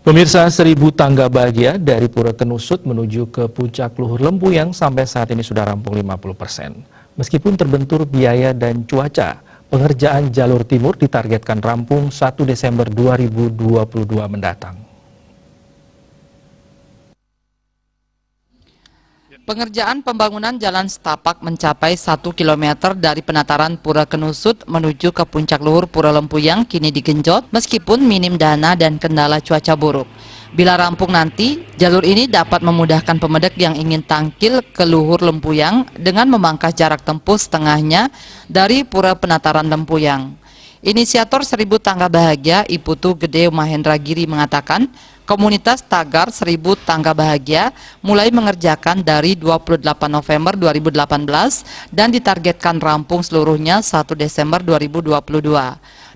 Pemirsa, 1.000 tangga bahagia dari Pura Kenusut menuju ke Puncak Luhur Lempuyang sampai saat ini sudah rampung 50%. Meskipun terbentur biaya dan cuaca, pengerjaan jalur timur ditargetkan rampung 1 Desember 2022 mendatang. Pengerjaan pembangunan jalan setapak mencapai 1 km dari penataran Pura Kenusut menuju ke Puncak Luhur Pura Lempuyang kini digenjot meskipun minim dana dan kendala cuaca buruk. Bila rampung nanti, jalur ini dapat memudahkan pemedek yang ingin tangkil ke Luhur Lempuyang dengan memangkas jarak tempuh setengahnya dari Pura Penataran Lempuyang. Inisiator 1.000 Tangga Bahagia Iputu Gede Mahendra Giri mengatakan, komunitas Tagar 1.000 Tangga Bahagia mulai mengerjakan dari 28 November 2018 dan ditargetkan rampung seluruhnya 1 Desember 2022.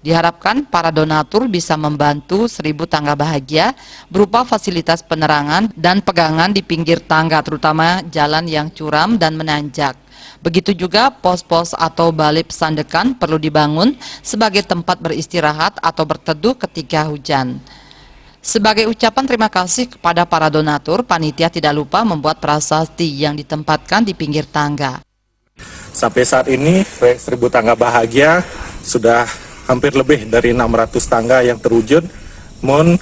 Diharapkan para donatur bisa membantu 1.000 Tangga Bahagia berupa fasilitas penerangan dan pegangan di pinggir tangga, terutama jalan yang curam dan menanjak. Begitu juga pos-pos atau balai pesandekan perlu dibangun sebagai tempat beristirahat atau berteduh ketika hujan. Sebagai ucapan terima kasih kepada para donatur, panitia tidak lupa membuat prasasti yang ditempatkan di pinggir tangga. Sampai saat ini, proyek 1.000 Tangga Bahagia sudah hampir lebih dari 600 tangga yang terwujud.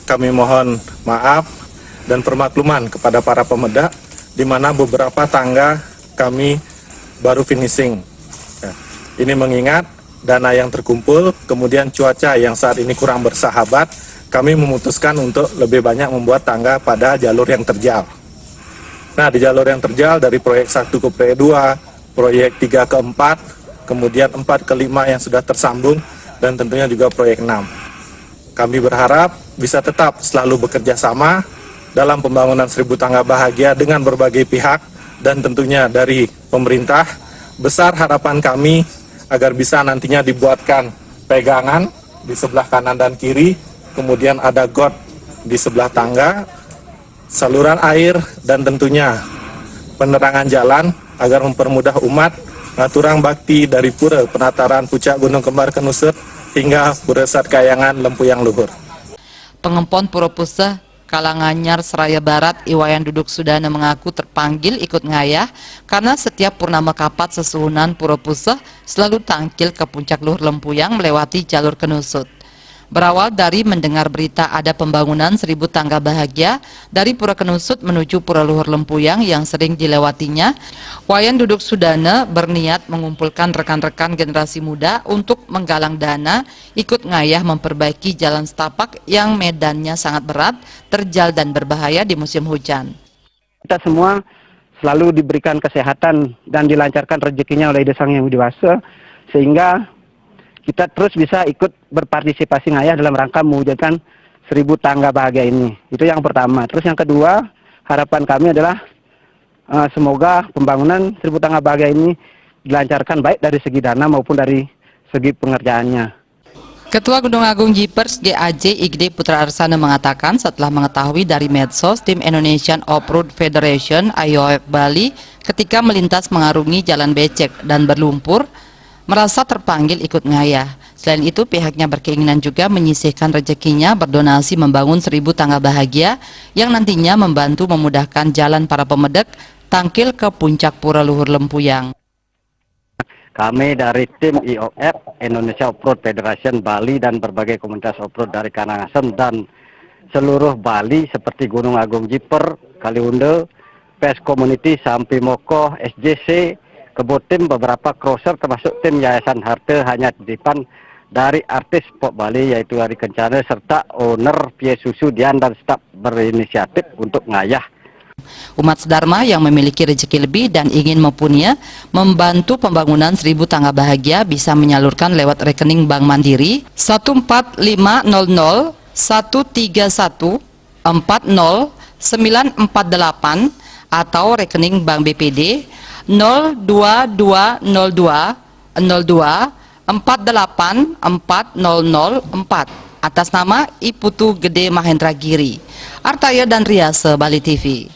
Kami mohon maaf dan permakluman kepada para pemedak, di mana beberapa tangga kami baru finishing. Ini mengingat dana yang terkumpul, kemudian cuaca yang saat ini kurang bersahabat, kami memutuskan untuk lebih banyak membuat tangga pada jalur yang terjal. Nah, di jalur yang terjal dari proyek 1 ke proyek 2, proyek 3 ke 4, kemudian 4 ke 5 yang sudah tersambung, dan tentunya juga proyek 6. Kami berharap bisa tetap selalu bekerja sama dalam pembangunan 1.000 Tangga Bahagia dengan berbagai pihak, dan tentunya dari pemerintah. Besar harapan kami agar bisa nantinya dibuatkan pegangan di sebelah kanan dan kiri, kemudian ada got di sebelah tangga, saluran air, dan tentunya penerangan jalan agar mempermudah umat ngaturang bakti dari Pura Penataran Puncak Gunung Kembar Kenusut hingga Pura Satkayangan Lempuyang Luhur. Pengempon Pura Puseh Kalanganyar Seraya Barat Iwayan Duduk Sudana mengaku terpanggil ikut ngayah karena setiap purnama kapat sesuhunan Pura Puseh selalu tangkil ke Puncak Luhur Lempuyang melewati jalur Kenusut. Berawal dari mendengar berita ada pembangunan 1.000 Tangga Bahagia dari Pura Kenusut menuju Pura Luhur Lempuyang yang sering dilewatinya, Wayan Duduk Sudana berniat mengumpulkan rekan-rekan generasi muda untuk menggalang dana ikut ngayah memperbaiki jalan setapak yang medannya sangat berat, terjal dan berbahaya di musim hujan. Kita semua selalu diberikan kesehatan dan dilancarkan rezekinya oleh Sang Yang Widi Wasa, sehingga kita terus bisa ikut berpartisipasi ngayah dalam rangka mewujudkan 1.000 Tangga Bahagia ini. Itu yang pertama. Terus yang kedua, harapan kami adalah semoga pembangunan 1.000 Tangga Bahagia ini dilancarkan baik dari segi dana maupun dari segi pengerjaannya. Ketua Gunung Agung Jipers GAJ Igde Putra Arsana mengatakan setelah mengetahui dari medsos tim Indonesian Off-Road Federation IOF Bali ketika melintas mengarungi jalan becek dan berlumpur, merasa terpanggil ikut ngayah. Selain itu, pihaknya berkeinginan juga menyisihkan rezekinya berdonasi membangun 1.000 Tangga Bahagia yang nantinya membantu memudahkan jalan para pemedek tangkil ke Puncak Pura Luhur Lempuyang. Kami dari tim IOF Indonesia Off-Road Federation Bali dan berbagai komunitas off-road dari Karangasem dan seluruh Bali seperti Gunung Agung Jiper, Kaliunde, PS Community, Sampi Moko, SJC, Kebotim, beberapa crosser termasuk tim Yayasan Harta Hanya Titipan dari artis Pop Bali yaitu Hari Kencana serta owner Pie Susu Dian dan staf berinisiatif untuk ngayah. Umat sedharma yang memiliki rezeki lebih dan ingin mempunyai membantu pembangunan 1.000 Tangga Bahagia bisa menyalurkan lewat rekening Bank Mandiri 14500 131 40 948 atau rekening Bank BPD 02202 02 48 4004 atas nama Iputu Gede Mahendra Giri. Artaya dan Riase, Bali TV.